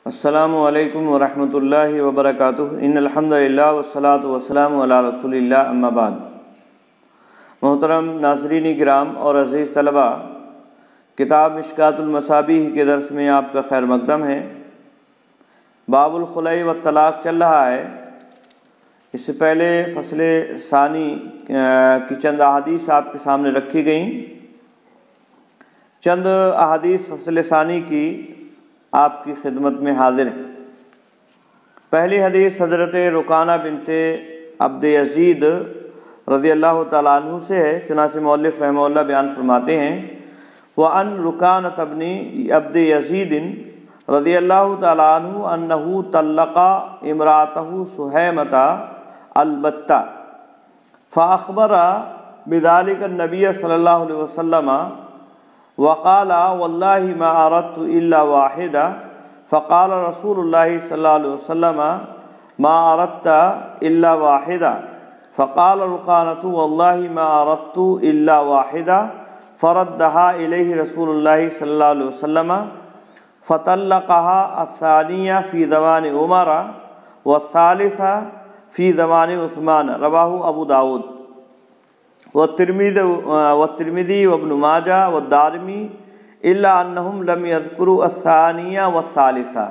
السلام علیکم ورحمۃ اللہ وبرکاتہ۔ ان الحمدللہ والصلاۃ والسلام علی رسول اللہ، اما بعد۔ محترم ناظرین کرام اور عزیز طلبہ، کتاب مشکوٰۃ المصابیح کے درس میں آپ کا خیر مقدم ہے۔ باب الخلع والطلاق چل رہا ہے۔ اس سے پہلے فصل ثانی کی چند احادیث آپ کے سامنے رکھی گئیں۔ چند احادیث فصل ثانی کی آپ کی خدمت میں حاضر ہیں۔ پہلی حدیث حضرت رکانہ بنت عبد یزید رضی اللہ تعالیٰ عنہ سے ہے، چنانچہ مؤلف رحمہ اللہ بیان فرماتے ہیں: وَعن رکانہ بن عبد یزید رضی اللہ تعالیٰ عنہ انہ طلق امرأتہ سہیمۃ البتہ فاخبر بذلك النبی صلی اللہ علیہ وسلم وقال واللہ ما اردت الا واحدہ فقال رسول اللہ صلی اللہ علیہ وسلم ما اردت الا واحدہ فقال رکانۃ واللہ ما اردت الا واحدہ فردها الیہ رسول اللہ صلی اللہ علیہ وسلم فطلقها الثانیہ فی زمان عمر والثالثہ فی زمان عثمان، رواہ ابو داود والترمذی وابن ماجہ والدارمی الا انہم لم یذکروا الثانیہ والثالثہ۔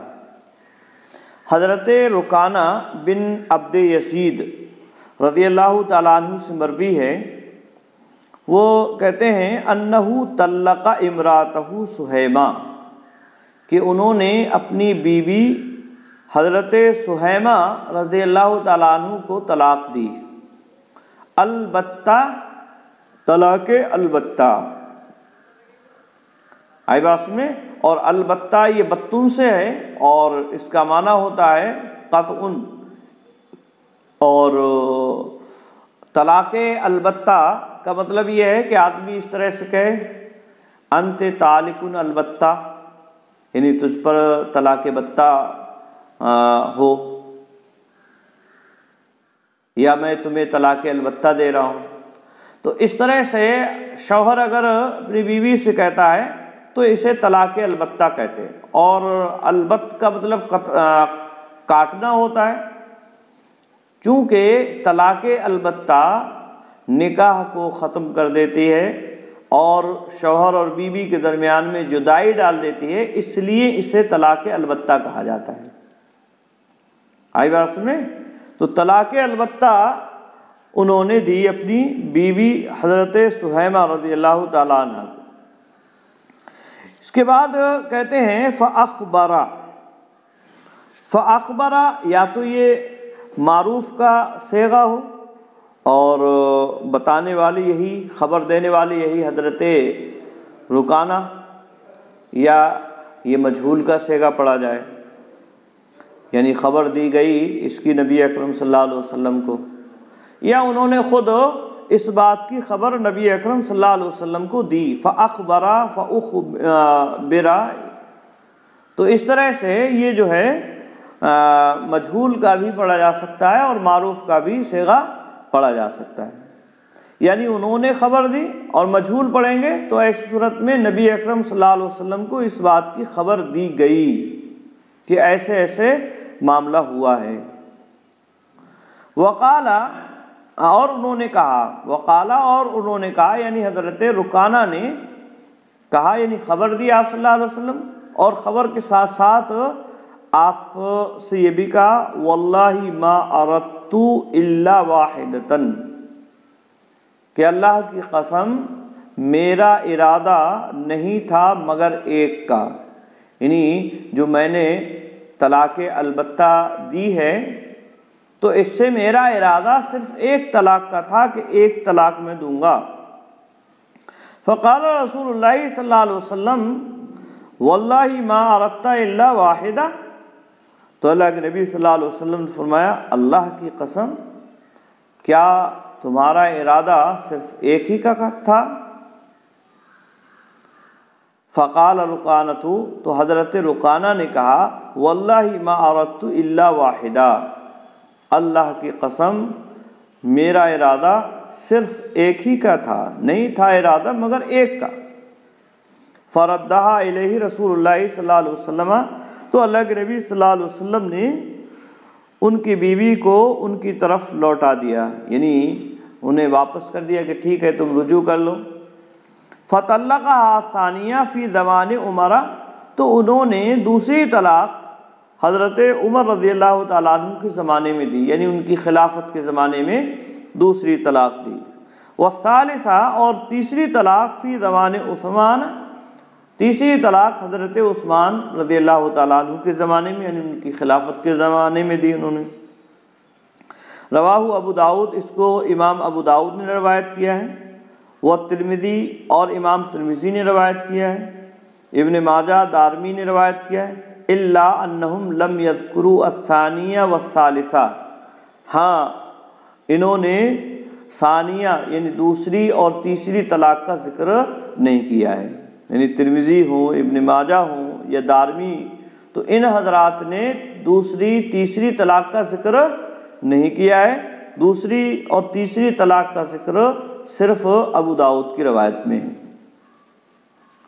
حضرت رکانہ بن عبد یزید رضی اللہ تعالیٰ عنہ سے مروی ہے، وہ کہتے ہیں انہ طلق امرأتہ سہیمہ، کہ انہوں نے اپنی بیوی حضرت سہیمہ رضی اللہ تعالیٰ عنہ کو طلاق دی۔ البتہ، طلاق البتہ آئی بات میں، اور البتہ یہ بتن سے ہے اور اس کا معنی ہوتا ہے قطع، اور طلاق البتہ کا مطلب یہ ہے کہ آدمی اس طرح سے کہے انت طالق البتہ، یعنی تجھ پر طلاق بتہ ہو، یا میں تمہیں طلاق البتہ دے رہا ہوں۔ تو اس طرح سے شوہر اگر اپنی بیوی سے کہتا ہے تو اسے طلاق البتہ کہتے ہیں، اور البت کا مطلب کاٹنا ہوتا ہے، چونکہ طلاق البتہ نکاح کو ختم کر دیتی ہے اور شوہر اور بیوی کے درمیان میں جدائی ڈال دیتی ہے، اس لیے اسے طلاق البتہ کہا جاتا ہے۔ آئی بات میں؟ تو طلاق البتہ انہوں نے دی اپنی بیوی حضرت سہیمہ رضی اللہ تعالیٰ عنہ کو۔ اس کے بعد کہتے ہیں فاخبر، یا تو یہ معروف کا صیغہ ہو اور بتانے والی یہی، خبر دینے والی یہی حضرت رکانہ، یا یہ مجہول کا صیغہ پڑھا جائے، یعنی خبر دی گئی اس کی نبی اکرم صلی اللہ علیہ وسلم کو، یا انہوں نے خود اس بات کی خبر نبی اکرم صلی اللہ علیہ وسلم کو دی۔ فاخبر فاخبر، تو اس طرح سے یہ جو ہے مجہول کا بھی پڑھا جا سکتا ہے اور معروف کا بھی صیغہ پڑھا جا سکتا ہے، یعنی انہوں نے خبر دی اور مجہول پڑھیں گے تو ایسی صورت میں نبی اکرم صلی اللہ علیہ وسلم کو اس بات کی خبر دی گئی کہ ایسے ایسے معاملہ ہوا ہے۔ وقال، اور انہوں نے کہا، وقال، اور انہوں نے کہا، یعنی حضرت رکانہ نے کہا، یعنی خبر دی آپ صلی اللہ علیہ وسلم، اور خبر کے ساتھ ساتھ آپ سے یہ بھی کہا واللہ ما اردت الا واحدۃ، کہ اللہ کی قسم میرا ارادہ نہیں تھا مگر ایک کا، یعنی جو میں نے طلاق البتہ دی ہے تو اس سے میرا ارادہ صرف ایک طلاق کا تھا کہ ایک طلاق میں دوں گا۔ فقال رسول اللہ صلی اللہ علیہ وسلم واللہ ما اردت الا واحدہ، تو اللہ کے نبی صلی اللہ علیہ وسلم نے فرمایا اللہ کی قسم کیا تمہارا ارادہ صرف ایک ہی کا تھا؟ فقال رکانہ، تو حضرت رکانہ نے کہا واللہ ما اردت الا واحدہ، اللہ کی قسم میرا ارادہ صرف ایک ہی کا تھا، نہیں تھا ارادہ مگر ایک کا۔ فردہا الیہ رسول اللہ صلی اللہ علیہ وسلم، تو اللہ کے نبی صلی اللہ علیہ وسلم نے ان کی بیوی کو ان کی طرف لوٹا دیا، یعنی انہیں واپس کر دیا کہ ٹھیک ہے تم رجوع کر لو۔ فطلقها ثانیہ فی زمان عمر، تو انہوں نے دوسری طلاق حضرت عمر رضی اللہ تعالیٰ عنہ کے زمانے میں دی، یعنی ان کی خلافت کے زمانے میں دوسری طلاق دی۔ والثالثہ، اور تیسری طلاق فی زمان عثمان، تیسری طلاق حضرت عثمان رضی اللہ تعالیٰ عنہ کے زمانے میں، یعنی ان کی خلافت کے زمانے میں دی انہوں نے۔ رواہ ابو داؤد، اس کو امام ابو داؤد نے روایت کیا ہے، وہ ترمذی، اور امام ترمذی نے روایت کیا ہے، ابن ماجہ دارمی نے روایت کیا ہے، الا انہم لم یذکروا الثانیہ والثالثہ، ہاں انہوں نے ثانیہ یعنی دوسری اور تیسری طلاق کا ذکر نہیں کیا ہے، یعنی ترمذی ہوں، ابن ماجہ ہوں یا دارمی، تو ان حضرات نے دوسری تیسری طلاق کا ذکر نہیں کیا ہے، دوسری اور تیسری طلاق کا ذکر صرف ابو داؤد کی روایت میں ہے۔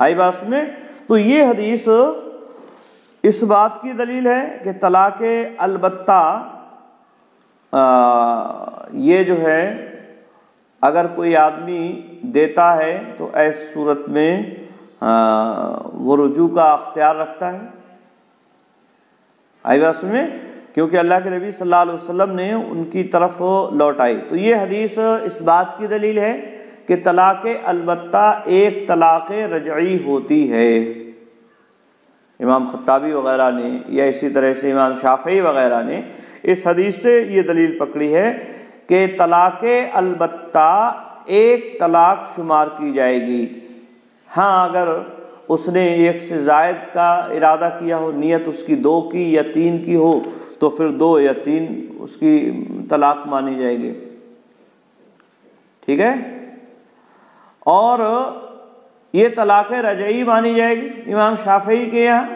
آئی بات میں؟ تو یہ حدیث اس بات کی دلیل ہے کہ طلاق البتہ یہ جو ہے اگر کوئی آدمی دیتا ہے تو ایسی صورت میں وہ رجوع کا اختیار رکھتا ہے۔ آئی بات میں؟ کیونکہ اللہ کے نبی صلی اللہ علیہ وسلم نے ان کی طرف لوٹائی، تو یہ حدیث اس بات کی دلیل ہے کہ طلاق البتہ ایک طلاق رجعی ہوتی ہے۔ امام خطابی وغیرہ نے یا اسی طرح سے امام شافعی وغیرہ نے اس حدیث سے یہ دلیل پکڑی ہے کہ طلاق البتہ ایک طلاق شمار کی جائے گی۔ ہاں اگر اس نے ایک سے زائد کا ارادہ کیا ہو، نیت اس کی 2 کی یا 3 کی ہو، تو پھر 2 یا 3 اس کی طلاق مانی جائے گی، ٹھیک ہے۔ اور یہ طلاق رجعی مانی جائے گی امام شافعی کے یہاں،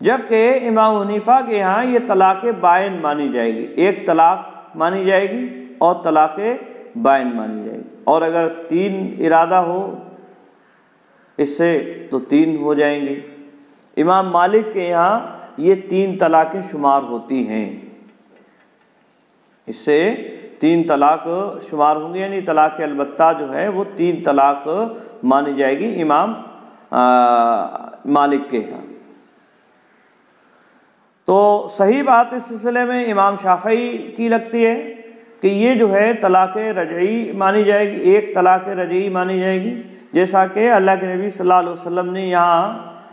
جبکہ امام حنیفہ کے یہاں یہ طلاق بائن مانی جائے گی، ایک طلاق مانی جائے گی اور طلاق بائن مانی جائے گی، اور اگر 3 ارادہ ہو اس سے تو 3 ہو جائیں گے۔ امام مالک کے یہاں یہ 3 طلاقیں شمار ہوتی ہیں، اس سے 3 طلاق شمار ہوں گے، یعنی طلاق البتہ جو ہے وہ 3 طلاق مانی جائے گی امام مالک کے یہاں۔ تو صحیح بات اس سلسلے میں امام شافعی کی لگتی ہے کہ یہ جو ہے طلاق رجعی مانی جائے گی، ایک طلاق رجعی مانی جائے گی، جیسا کہ اللہ کے نبی صلی اللہ علیہ وسلم نے یہاں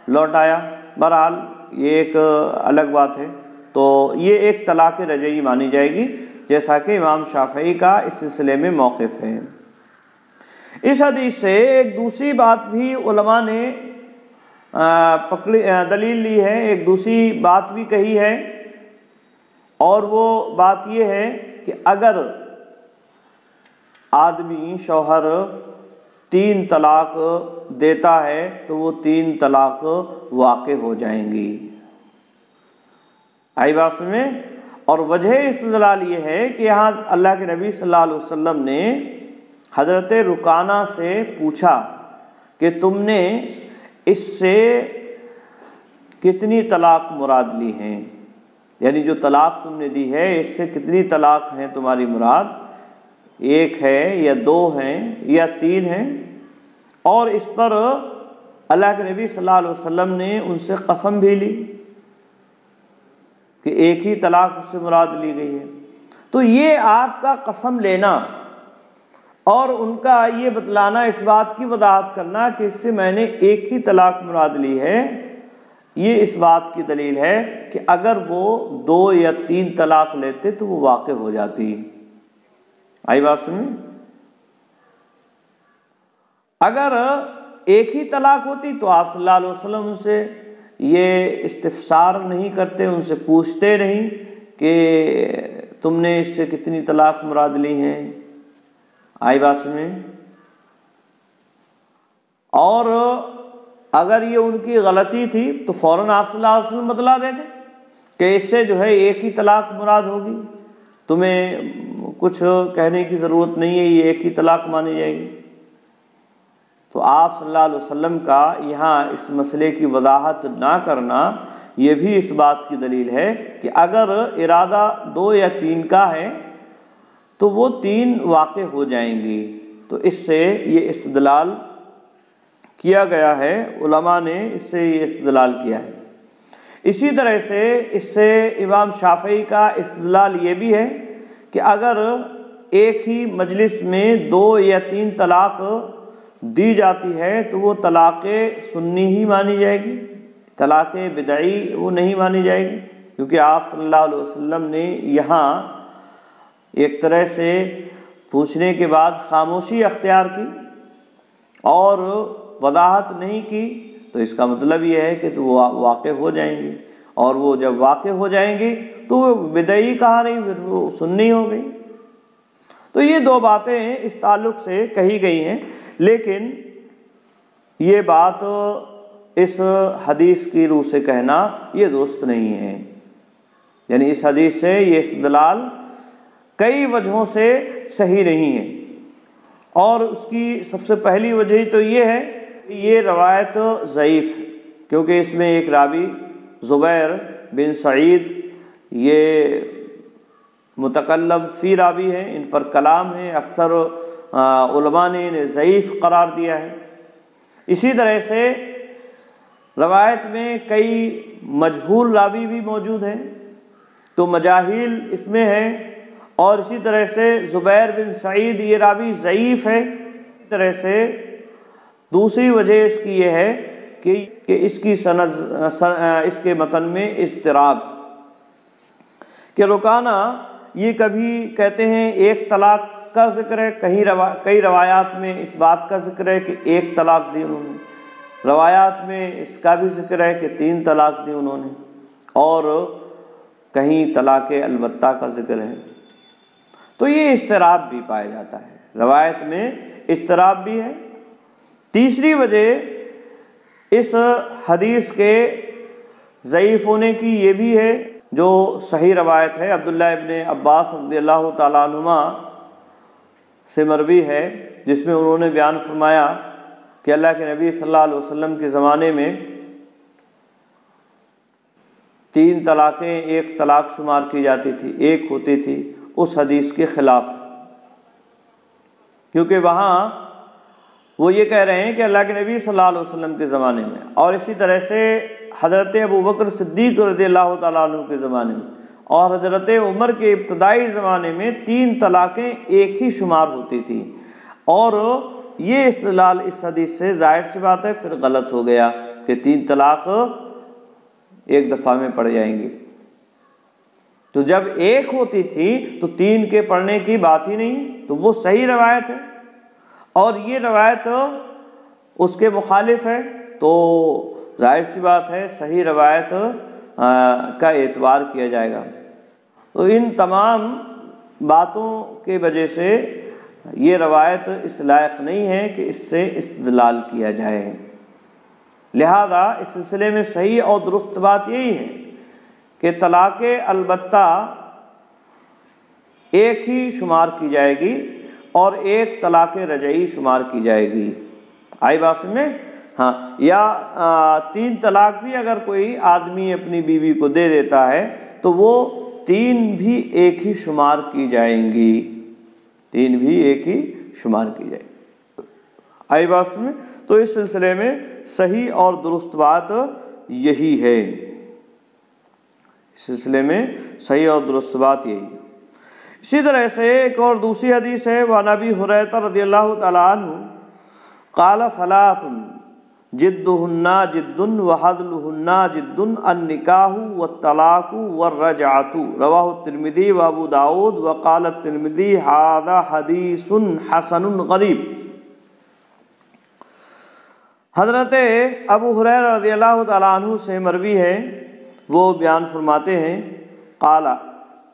لوٹایا۔ بہرحال یہ ایک الگ بات ہے، تو یہ ایک طلاق رجعی مانی جائے گی، جیسا کہ امام شافعی کا اس سلسلے میں موقف ہے۔ اس حدیث سے ایک دوسری بات بھی علماء نے دلیل لی ہے، ایک دوسری بات بھی کہی ہے، اور وہ بات یہ ہے کہ اگر آدمی شوہر 3 طلاق دیتا ہے تو وہ 3 طلاق واقع ہو جائیں گی۔ آئی بات میں؟ اور وجہ استدلال یہ ہے کہ یہاں اللہ کے نبی صلی اللہ علیہ وسلم نے حضرت رکانہ سے پوچھا کہ تم نے اس سے کتنی طلاق مراد لی ہیں، یعنی جو طلاق تم نے دی ہے اس سے کتنی طلاق ہیں تمہاری مراد، 1 ہے یا 2 ہیں یا 3 ہیں؟ اور اس پر اللہ کے نبی صلی اللہ علیہ وسلم نے ان سے قسم بھی لی کہ ایک ہی طلاق اس سے مراد لی گئی ہے۔ تو یہ آپ کا قسم لینا اور ان کا یہ بتلانا، اس بات کی وضاحت کرنا کہ اس سے میں نے ایک ہی طلاق مراد لی ہے، یہ اس بات کی دلیل ہے کہ اگر وہ 2 یا 3 طلاق لیتے تو وہ واقع ہو جاتی۔ آئی بات سنیں؟ اگر ایک ہی طلاق ہوتی تو آپ صلی اللہ علیہ وسلم ان سے یہ استفسار نہیں کرتے، ان سے پوچھتے نہیں کہ تم نے اس سے کتنی طلاق مراد لی ہیں۔ آئی بات سنیں؟ اور اگر یہ ان کی غلطی تھی تو فوراً آپ صلی اللہ علیہ وسلم بتلا دیتے کہ اس سے جو ہے ایک ہی طلاق مراد ہوگی، تمہیں کچھ کہنے کی ضرورت نہیں ہے، یہ ایک ہی طلاق مانی جائے گی۔ تو آپ صلی اللہ علیہ وسلم کا یہاں اس مسئلے کی وضاحت نہ کرنا یہ بھی اس بات کی دلیل ہے کہ اگر ارادہ 2 یا 3 کا ہے تو وہ 3 واقع ہو جائیں گی۔ تو اس سے یہ استدلال کیا گیا ہے، علماء نے اس سے یہ استدلال کیا ہے۔ اسی طرح سے اس سے امام شافعی کا استدلال یہ بھی ہے کہ اگر ایک ہی مجلس میں 2 یا 3 طلاق دی جاتی ہے تو وہ طلاق سنی ہی مانی جائے گی، طلاق بدعی وہ نہیں مانی جائے گی، کیونکہ آپ صلی اللہ علیہ وسلم نے یہاں ایک طرح سے پوچھنے کے بعد خاموشی اختیار کی اور وضاحت نہیں کی، تو اس کا مطلب یہ ہے کہ تو وہ واقع ہو جائیں گی، اور وہ جب واقع ہو جائیں گی تو وہ بدعی کہا نہیں، پھر وہ سنی ہو گئی۔ تو یہ 2 باتیں اس تعلق سے کہی گئی ہیں، لیکن یہ بات اس حدیث کی روح سے کہنا یہ درست نہیں ہے، یعنی اس حدیث سے یہ استدلال کئی وجہوں سے صحیح نہیں ہے، اور اس کی سب سے پہلی وجہ تو یہ ہے کہ یہ روایت ضعیف ہے، کیونکہ اس میں ایک راوی زبیر بن سعید یہ متکلم فی راوی ہیں، ان پر کلام ہے، اکثر علماء نے انہیں ضعیف قرار دیا ہے۔ اسی طرح سے روایت میں کئی مجہول راوی بھی موجود ہیں، تو مجاہیل اس میں ہیں، اور اسی طرح سے زبیر بن سعید یہ راوی ضعیف ہے۔ اسی طرح سے دوسری وجہ اس کی یہ ہے کہ اس کی اس کے متن میں اضطراب، کہ رکانہ یہ کبھی کہتے ہیں 1 طلاق کا ذکر ہے، کئی روایات میں اس بات کا ذکر ہے کہ 1 طلاق دی انہوں نے، روایات میں اس کا بھی ذکر ہے کہ 3 طلاق دی انہوں نے، اور کہیں طلاق البتہ کا ذکر ہے۔ تو یہ اضطراب بھی پایا جاتا ہے، روایت میں اضطراب بھی ہے۔ تیسری وجہ اس حدیث کے ضعیف ہونے کی یہ بھی ہے، جو صحیح روایت ہے عبداللہ ابن عباس رضی اللہ تعالیٰ عنہما سے مروی ہے، جس میں انہوں نے بیان فرمایا کہ اللہ کے نبی صلی اللہ علیہ وسلم کے زمانے میں 3 طلاقیں 1 طلاق شمار کی جاتی تھی، 1 ہوتی تھی، اس حدیث کے خلاف، کیونکہ وہاں وہ یہ کہہ رہے ہیں کہ اللہ کے نبی صلی اللہ علیہ وسلم کے زمانے میں، اور اسی طرح سے حضرت ابوبکر صدیق رضی اللہ تعالیٰ عنہ کے زمانے میں اور حضرت عمر کے ابتدائی زمانے میں 3 طلاقیں 1 ہی شمار ہوتی تھی، اور یہ استدلال اس حدیث سے ظاہر سی بات ہے پھر غلط ہو گیا کہ 3 طلاق 1 دفعہ میں پڑ جائیں گی۔ تو جب 1 ہوتی تھی تو 3 کے پڑھنے کی بات ہی نہیں، تو وہ صحیح روایت ہے، اور یہ روایت اس کے مخالف ہے، تو ظاہر سی بات ہے صحیح روایت کا اعتبار کیا جائے گا۔ تو ان تمام باتوں کے وجہ سے یہ روایت اس لائق نہیں ہے کہ اس سے استدلال کیا جائے، لہذا اس سلسلے میں صحیح اور درست بات یہی ہے کہ طلاق البتہ 1 ہی شمار کی جائے گی اور 1 طلاق رجعی شمار کی جائے گی۔ آئی بات میں؟ ہاں، یا 3 طلاق بھی اگر کوئی آدمی اپنی بیوی کو دے دیتا ہے تو وہ 3 بھی 1 ہی شمار کی جائیں گی، 3 بھی 1 ہی شمار کی جائیں گی۔ آئی بات میں؟ تو اس سلسلے میں صحیح اور درست بات یہی ہے، اس سلسلے میں صحیح اور درست بات یہی ہے۔ اسی طرح سے ایک اور دوسری حدیث ہے، وعن ابی ہریرہ رضی اللہ تعالیٰ عنہ قال 3 جدہن جد وحدلہن جد النکاح والطلاق والرجعۃ، رواہ الترمذی وابو داود وقال الترمذی ھذا حدیث حسن غریب۔ حضرت ابو ہریرہ رضی اللہ تعالیٰ عنہ سے مروی ہے، وہ بیان فرماتے ہیں قال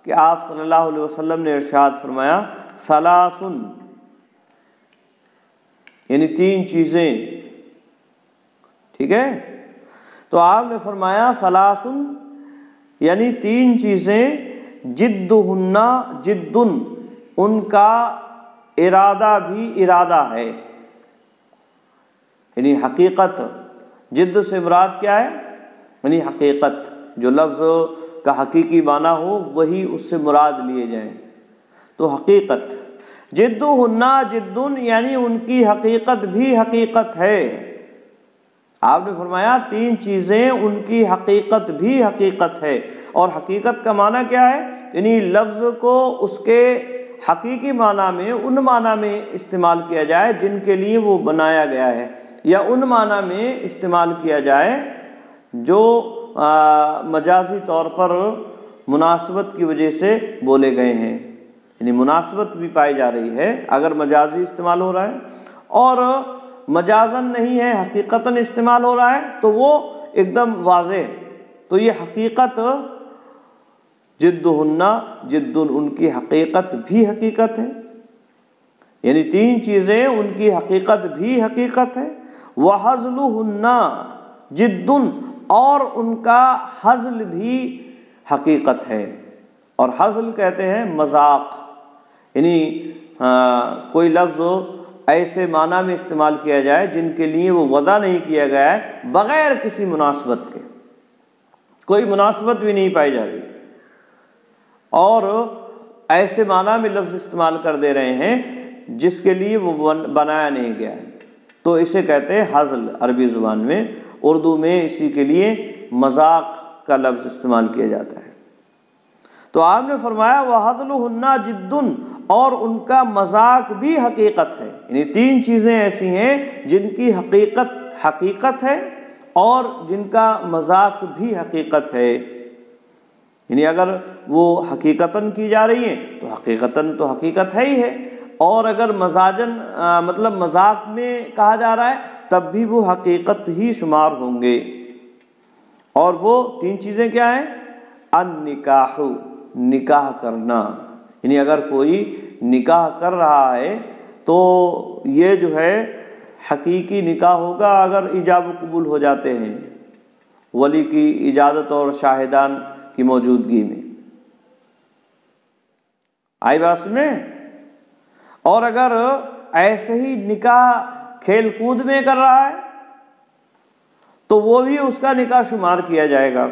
کہ آپ صلی اللہ علیہ وسلم نے ارشاد فرمایا 3 یعنی 3 چیزیں، ٹھیک ہے؟ تو آپ نے فرمایا 3 یعنی 3 چیزیں جدہن جد، ان کا ارادہ بھی ارادہ ہے، یعنی حقیقت، جد سے مراد کیا ہے؟ یعنی حقیقت، جو لفظ کا حقیقی معنی ہو وہی اس سے مراد لیے جائیں۔ تو حقیقت، جدہن جدن یعنی ان کی حقیقت بھی حقیقت ہے۔ آپ نے فرمایا تین چیزیں ان کی حقیقت بھی حقیقت ہے، اور حقیقت کا معنی کیا ہے؟ یعنی لفظ کو اس کے حقیقی معنی میں، ان معنی میں استعمال کیا جائے جن کے لیے وہ بنایا گیا ہے، یا ان معنی میں استعمال کیا جائے جو مجازی طور پر مناسبت کی وجہ سے بولے گئے ہیں، یعنی مناسبت بھی پائی جا رہی ہے اگر مجازی استعمال ہو رہا ہے، اور مجازن نہیں ہے حقیقتاً استعمال ہو رہا ہے تو وہ ایک دم واضح۔ تو یہ حقیقت، جدہن جدن ان کی حقیقت بھی حقیقت ہے، یعنی تین چیزیں ان کی حقیقت بھی حقیقت ہے۔ وحزلہن جدن اور ان کا حزل بھی حقیقت ہے، اور حزل کہتے ہیں مذاق، یعنی کوئی لفظ ایسے معنی میں استعمال کیا جائے جن کے لیے وہ وضع نہیں کیا گیا ہے، بغیر کسی مناسبت کے، کوئی مناسبت بھی نہیں پائی جا رہی، اور ایسے معنی میں لفظ استعمال کر دے رہے ہیں جس کے لیے وہ بنایا نہیں گیا ہے، تو اسے کہتے ہیں حزل عربی زبان میں۔ اردو میں اسی کے لیے مذاق کا لفظ استعمال کیا جاتا ہے۔ تو آپ نے فرمایا وَحَزْلُهُنَّ جِدٌّ اور ان کا مذاق بھی حقیقت ہے، یعنی تین چیزیں ایسی ہیں جن کی حقیقت ہے اور جن کا مذاق بھی حقیقت ہے، یعنی اگر وہ حقیقتاً کی جا رہی ہیں تو حقیقتاً تو حقیقت ہے ہی ہے، اور اگر مزاجن مطلب مذاق میں کہا جا رہا ہے تب بھی وہ حقیقت ہی شمار ہوں گے۔ اور وہ تین چیزیں کیا ہیں؟ النکاح، نکاح کرنا، یعنی اگر کوئی نکاح کر رہا ہے تو یہ جو ہے حقیقی نکاح ہوگا اگر ایجاب و قبول ہو جاتے ہیں ولی کی اجازت اور شاہدان کی موجودگی میں۔ آئی بات سنیں؟ اور اگر ایسے ہی نکاح کھیل کود میں کر رہا ہے تو وہ بھی اس کا نکاح شمار کیا جائے گا۔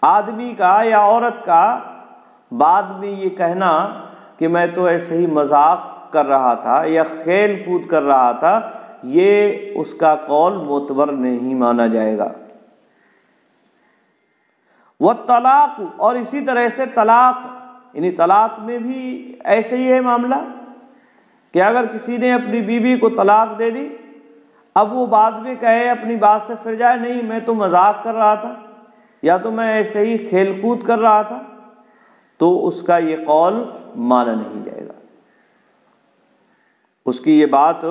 آدمی کا یا عورت کا بعد میں یہ کہنا کہ میں تو ایسے ہی مذاق کر رہا تھا یا کھیل کود کر رہا تھا، یہ اس کا قول معتبر نہیں مانا جائے گا۔ والطلاق اور اسی طرح سے طلاق، یعنی طلاق میں بھی ایسے ہی ہے معاملہ کہ اگر کسی نے اپنی بیوی کو طلاق دے دی، اب وہ بعد میں کہے اپنی بات سے پھر جائے نہیں میں تو مذاق کر رہا تھا یا تو میں ایسے ہی کھیل کود کر رہا تھا، تو اس کا یہ قول مانا نہیں جائے گا، اس کی یہ بات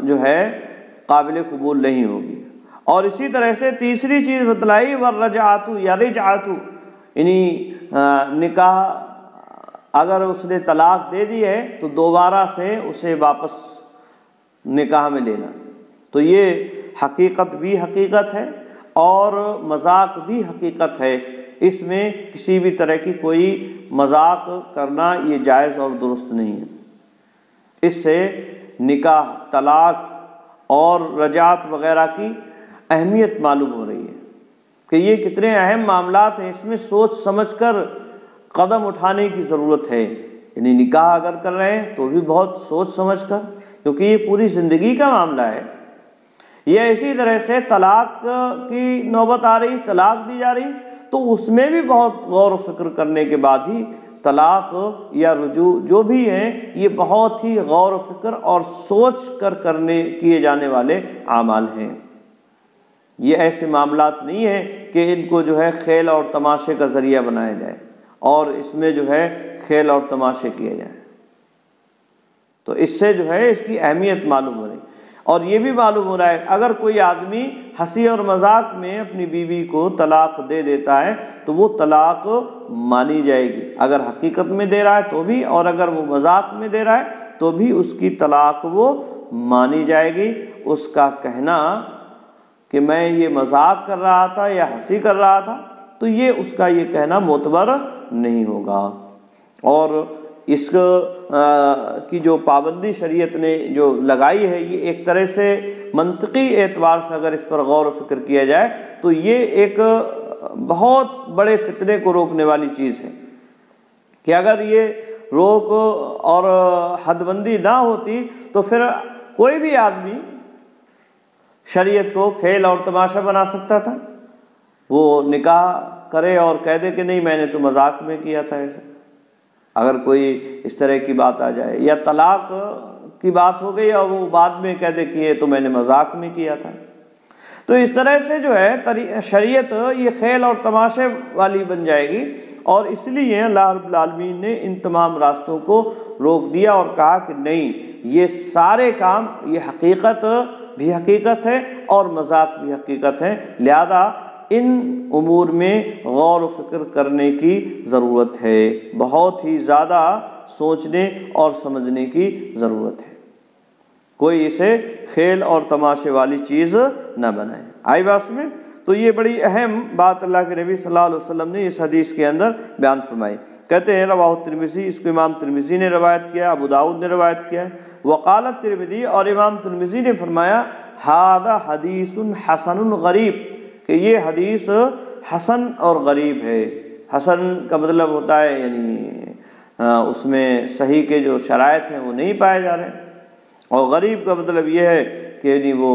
جو ہے قابل قبول نہیں ہوگی۔ اور اسی طرح سے تیسری چیز بتلائی والرجعۃ یا رجعۃ، یعنی نکاح اگر اس نے طلاق دے دی ہے تو دوبارہ سے اسے واپس نکاح میں لینا، تو یہ حقیقت بھی حقیقت ہے اور مذاق بھی حقیقت ہے، اس میں کسی بھی طرح کی کوئی مذاق کرنا یہ جائز اور درست نہیں ہے۔ اس سے نکاح، طلاق اور رجعت وغیرہ کی اہمیت معلوم ہو رہی ہے کہ یہ کتنے اہم معاملات ہیں، اس میں سوچ سمجھ کر قدم اٹھانے کی ضرورت ہے، یعنی نکاح اگر کر رہے ہیں تو بھی بہت سوچ سمجھ کر، کیونکہ یہ پوری زندگی کا معاملہ ہے۔ یہ اسی طرح سے طلاق کی نوبت آ رہی، طلاق دی جا رہی، تو اس میں بھی بہت غور و فکر کرنے کے بعد ہی طلاق یا رجوع جو بھی ہیں یہ بہت ہی غور و فکر اور سوچ کر کیے جانے والے اعمال ہیں۔ یہ ایسے معاملات نہیں ہیں کہ ان کو جو ہے کھیل اور تماشے کا ذریعہ بنایا جائے اور اس میں جو ہے کھیل اور تماشے کیے جائیں، تو اس سے جو ہے اس کی اہمیت معلوم ہو رہی۔ اور یہ بھی معلوم ہو رہا ہے اگر کوئی آدمی ہنسی اور مذاق میں اپنی بیوی کو طلاق دے دیتا ہے تو وہ طلاق مانی جائے گی، اگر حقیقت میں دے رہا ہے تو بھی، اور اگر وہ مذاق میں دے رہا ہے تو بھی اس کی طلاق وہ مانی جائے گی۔ اس کا کہنا کہ میں یہ مذاق کر رہا تھا یا ہنسی کر رہا تھا تو یہ اس کا یہ کہنا معتبر نہیں ہوگا۔ اور اس کی جو پابندی شریعت نے جو لگائی ہے، یہ ایک طرح سے منطقی اعتبار سے اگر اس پر غور و فکر کیا جائے تو یہ ایک بہت بڑے فتنے کو روکنے والی چیز ہے کہ اگر یہ روک اور حد بندی نہ ہوتی تو پھر کوئی بھی آدمی شریعت کو کھیل اور تماشا بنا سکتا تھا، وہ نکاح کرے اور کہہ دے کہ نہیں میں نے تو مذاق میں کیا تھا ایسا، اگر کوئی اس طرح کی بات آ جائے، یا طلاق کی بات ہو گئی اور وہ بعد میں کہہ دے کہ یہ تو میں نے مذاق میں کیا تھا۔ تو اس طرح سے جو ہے شریعت یہ کھیل اور تماشے والی بن جائے گی، اور اس لیے اللہ رب العالمین نے ان تمام راستوں کو روک دیا اور کہا کہ نہیں، یہ سارے کام یہ حقیقت بھی حقیقت ہے اور مذاق بھی حقیقت ہے، لہذا ان امور میں غور و فکر کرنے کی ضرورت ہے، بہت ہی زیادہ سوچنے اور سمجھنے کی ضرورت ہے، کوئی اسے کھیل اور تماشے والی چیز نہ بنائے۔ آئی بات میں؟ تو یہ بڑی اہم بات اللہ کے نبی صلی اللہ علیہ وسلم نے اس حدیث کے اندر بیان فرمائی۔ کہتے ہیں رواہ ترمذی، اس کو امام ترمذی نے روایت کیا، ابو داؤد نے روایت کیا ہے، وقال ترمذی، اور امام ترمذی نے فرمایا ھذا حدیث حسن غریب، کہ یہ حدیث حسن اور غریب ہے۔ حسن کا مطلب ہوتا ہے یعنی اس میں صحیح کے جو شرائط ہیں وہ نہیں پائے جا رہے، اور غریب کا مطلب یہ ہے کہ یعنی وہ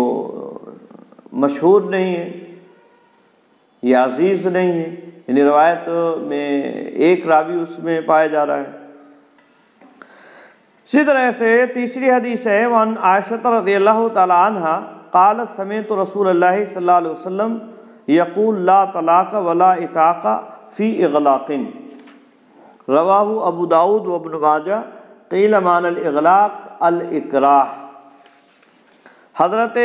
مشہور نہیں ہے یا عزیز نہیں ہے، یعنی روایت میں ایک راوی اس میں پایا جا رہا ہے۔ اسی طرح سے تیسری حدیث ہے وعن عائشہ رضی اللہ تعالی عنہا قالت سمعت رسول اللہ صلی اللہ علیہ وسلم یقول لا طلاق ولا عتاق فی اغلاق، رواہ ابو داؤد و ابن ماجہ، قیل معنی الاغلاق الاکراہ۔ حضرت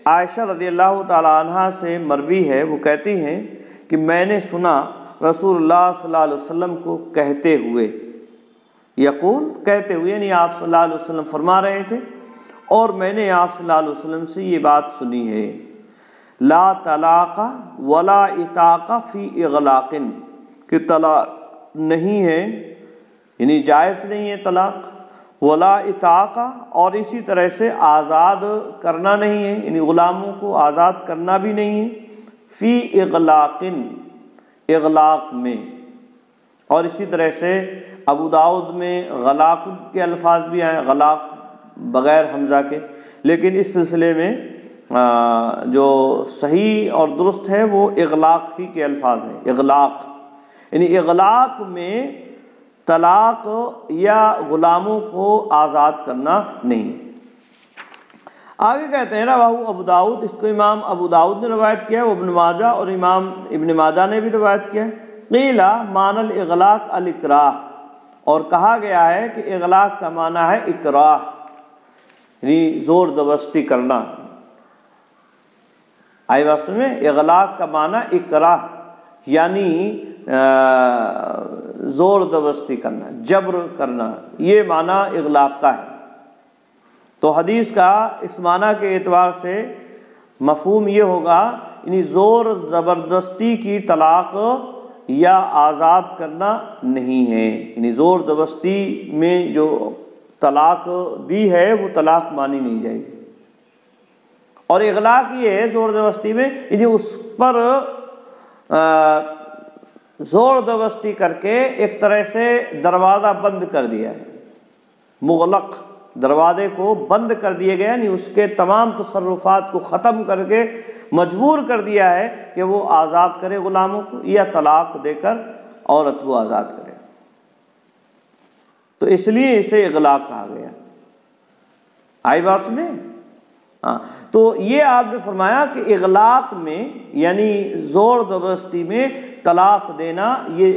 عائشہ رضی اللہ تعالی عنہ سے مروی ہے، وہ کہتی ہیں کہ میں نے سنا رسول اللہ صلی اللہ علیہ وسلم کو کہتے ہوئے، یقول کہتے ہوئے یعنی آپ صلی اللہ علیہ وسلم فرما رہے تھے، اور میں نے آپ صلی اللہ علیہ وسلم سے یہ بات سنی ہے، لا طلاق ولا عتاق فی اغلاق، کہ طلاق نہیں ہے یعنی جائز نہیں ہے طلاق، ولا عتاق، اور اسی طرح سے آزاد کرنا نہیں ہے یعنی غلاموں کو آزاد کرنا بھی نہیں ہے، فی اغلاق، اغلاق میں، اور اسی طرح سے ابو داؤد میں غلاق کے الفاظ بھی آئے، غلاق بغیر حمزہ کے، لیکن اس سلسلے میں جو صحیح اور درست ہے وہ اغلاق ہی کے الفاظ ہیں، اغلاق یعنی اغلاق میں طلاق یا غلاموں کو آزاد کرنا نہیں۔ آگے کہتے ہیں رواہ ابو داؤد، اس کو امام ابو داؤد نے روایت کیا ہے، ابن ماجہ، اور امام ابن ماجہ نے بھی روایت کیا ہے، قیل معنی الاغلاق الاکراہ، اور کہا گیا ہے کہ اغلاق کا معنی ہے اکراہ یعنی زور زبردستی کرنا۔ آئی بات سمجھے؟ اغلاق کا معنی اکراہ یعنی زور زبردستی کرنا، جبر کرنا، یہ معنی اغلاق کا ہے۔ تو حدیث کا اس معنی کے اعتبار سے مفہوم یہ ہوگا یعنی زور زبردستی کی طلاق یا آزاد کرنا نہیں ہے، یعنی زور زبردستی میں جو طلاق دی ہے وہ طلاق مانی نہیں جائے گی، اور اغلاق یہ ہے زور زبردستی میں یعنی اس پر زور زبردستی کر کے ایک طرح سے دروازہ بند کر دیا ہے، مغلق، دروازے کو بند کر دیا گیا، یعنی اس کے تمام تصرفات کو ختم کر کے مجبور کر دیا ہے کہ وہ آزاد کرے غلاموں کو یا طلاق دے کر عورت کو آزاد کرے، تو اس لیے اسے اغلاق کہا گیا۔ آئی بات میں؟ ہاں، تو یہ آپ نے فرمایا کہ اغلاق میں یعنی زور زبردستی میں طلاق دینا، یہ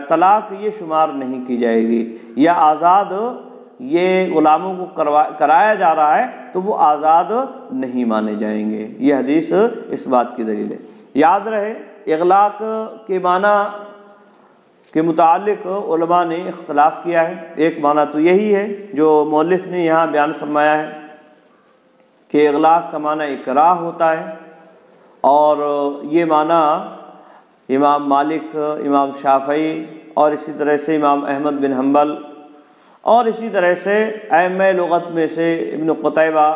طلاق یہ شمار نہیں کی جائے گی، یا آزاد یہ غلاموں کو کرایا جا رہا ہے تو وہ آزاد نہیں مانے جائیں گے۔ یہ حدیث اس بات کی دلیل ہے۔ یاد رہے اغلاق کے معنی کے متعلق علماء نے اختلاف کیا ہے، ایک معنی تو یہی ہے جو مؤلف نے یہاں بیان فرمایا ہے کہ اغلاق کا معنی اکراہ ہوتا ہے، اور یہ معنی امام مالک، امام شافعی اور اسی طرح سے امام احمد بن حنبل اور اسی طرح سے ائمہ لغت میں سے ابن قتیبہ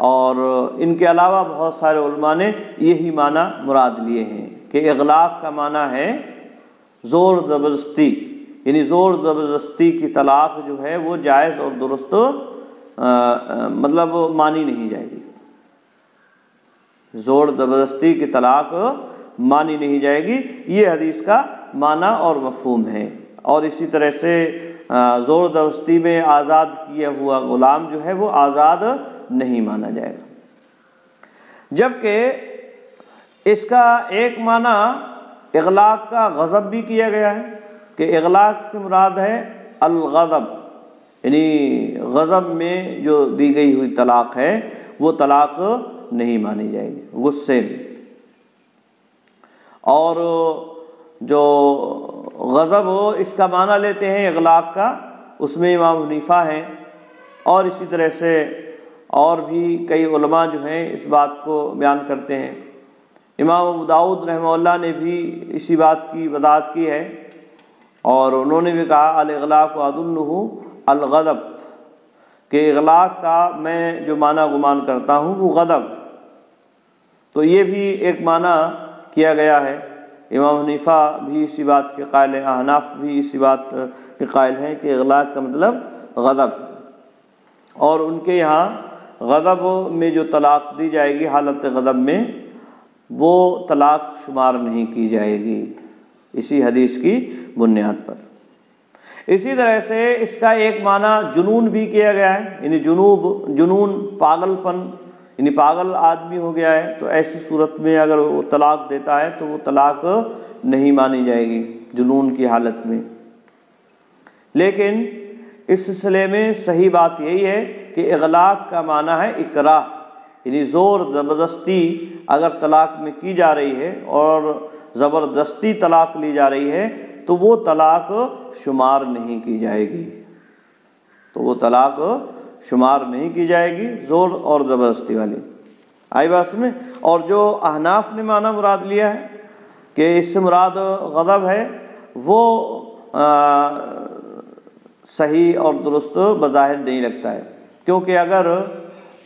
اور ان کے علاوہ بہت سارے علماء نے یہی معنی مراد لیے ہیں کہ اغلاق کا معنی ہے زور زبردستی، یعنی زور زبردستی کی طلاق جو ہے وہ جائز اور درست مطلب مانی نہیں جائے گی، زور زبردستی کی طلاق مانی نہیں جائے گی، یہ حدیث کا معنی اور مفہوم ہے۔ اور اسی طرح سے زور زبردستی میں آزاد کیا ہوا غلام جو ہے وہ آزاد نہیں مانا جائے گا، جبکہ اس کا ایک معنی اغلاق کا غضب بھی کیا گیا ہے کہ اغلاق سے مراد ہے الغضب، یعنی غضب میں جو دی گئی ہوئی طلاق ہے وہ طلاق نہیں مانی جائے گی، غصے میں۔ اور جو غضب ہو اس کا معنی لیتے ہیں اغلاق کا، اس میں امام حنیفہ ہیں اور اسی طرح سے اور بھی کئی علماء جو ہیں اس بات کو بیان کرتے ہیں۔ امام ابو داؤد رحمہ اللہ نے بھی اسی بات کی وضاحت کی ہے اور انہوں نے بھی کہا الاغلاق اظنہ الغضب، کہ اغلاق کا میں جو معنی گمان کرتا ہوں وہ غضب، تو یہ بھی ایک معنی کیا گیا ہے۔ امام حنیفہ بھی اسی بات کے قائل ہیں، احناف بھی اسی بات کے قائل ہیں کہ اغلاق کا مطلب غضب، اور ان کے یہاں غضب میں جو طلاق دی جائے گی حالت غضب میں وہ طلاق شمار نہیں کی جائے گی اسی حدیث کی بنیاد پر۔ اسی طرح سے اس کا ایک معنی جنون بھی کیا گیا ہے، یعنی جنون پاگل پن، یعنی پاگل آدمی ہو گیا ہے تو ایسی صورت میں اگر وہ طلاق دیتا ہے تو وہ طلاق نہیں مانی جائے گی جنون کی حالت میں۔ لیکن اس سلسلے میں صحیح بات یہی ہے کہ اغلاق کا معنی ہے اکراہ، یعنی زور زبردستی اگر طلاق میں کی جا رہی ہے اور زبردستی طلاق لی جا رہی ہے تو وہ طلاق شمار نہیں کی جائے گی، تو وہ طلاق شمار نہیں کی جائے گی زور اور زبردستی والی۔ آئی بات میں؟ اور جو احناف نے معنی مراد لیا ہے کہ اس سے مراد غضب ہے، وہ صحیح اور درست بظاہر نہیں لگتا ہے، کیونکہ اگر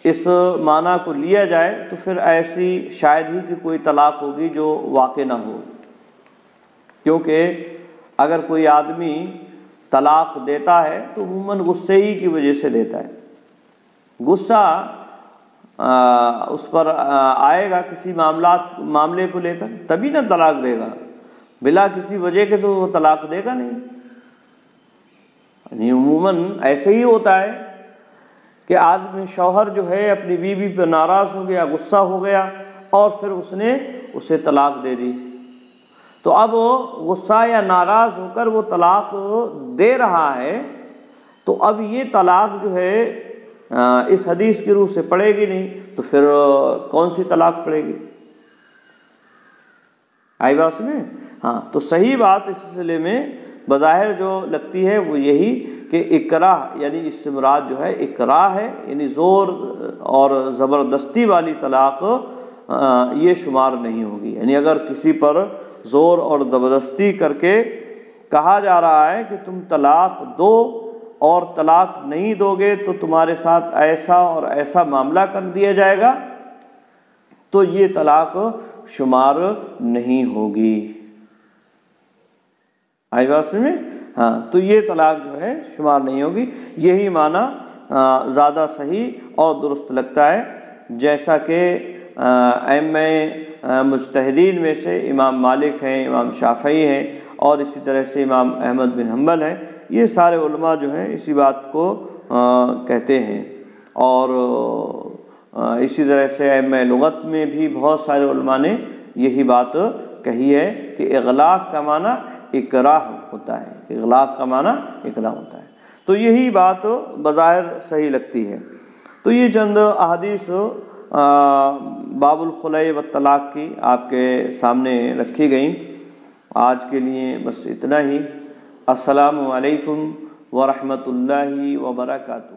اس معنی کو لیا جائے تو پھر ایسی شاید ہی کہ کوئی طلاق ہوگی جو واقع نہ ہو، کیونکہ اگر کوئی آدمی طلاق دیتا ہے تو عموماً غصے ہی کی وجہ سے دیتا ہے، غصہ اس پر آئے گا کسی معاملے کو لے کر تبھی نہ طلاق دے گا، بلا کسی وجہ کے تو وہ طلاق دے گا نہیں۔ یعنی عموماً ایسے ہی ہوتا ہے کہ آدمی شوہر جو ہے اپنی بیوی پہ ناراض ہو گیا، غصہ ہو گیا اور پھر اس نے اسے طلاق دے دی، تو اب غصہ یا ناراض ہو کر وہ طلاق دے رہا ہے، تو اب یہ طلاق جو ہے اس حدیث کی روح سے پڑے گی نہیں، تو پھر کون سی طلاق پڑے گی؟ آئی بات میں؟ ہاں، تو صحیح بات اس سلسلے میں بظاہر جو لگتی ہے وہ یہی کہ اکراہ، یعنی اس سے مراد جو ہے اکراہ ہے، یعنی زور اور زبردستی والی طلاق یہ شمار نہیں ہوگی۔ یعنی اگر کسی پر زور اور زبردستی کر کے کہا جا رہا ہے کہ تم طلاق دو اور طلاق نہیں دو گے تو تمہارے ساتھ ایسا اور ایسا معاملہ کر دیا جائے گا، تو یہ طلاق شمار نہیں ہوگی۔ آئی بات سمجھ میں؟ ہاں، تو یہ طلاق جو ہے شمار نہیں ہوگی، یہی معنی زیادہ صحیح اور درست لگتا ہے، جیسا کہ ائمہ مجتہدین میں سے امام مالک ہیں، امام شافعی ہیں اور اسی طرح سے امام احمد بن حنبل ہیں، یہ سارے علماء جو ہیں اسی بات کو کہتے ہیں۔ اور اسی طرح سے ائمہ لغت میں بھی بہت سارے علماء نے یہی بات کہی ہے کہ اغلاق کا معنی اکراہ ہوتا ہے، اغلاق کا معنی اکراہ ہوتا ہے، تو یہی بات بظاہر صحیح لگتی ہے۔ تو یہ چند احادیث باب الخلع والطلاق کی آپ کے سامنے رکھی گئیں۔ آج کے لیے بس اتنا ہی۔ السلام علیکم ورحمۃ اللہ وبرکاتہ۔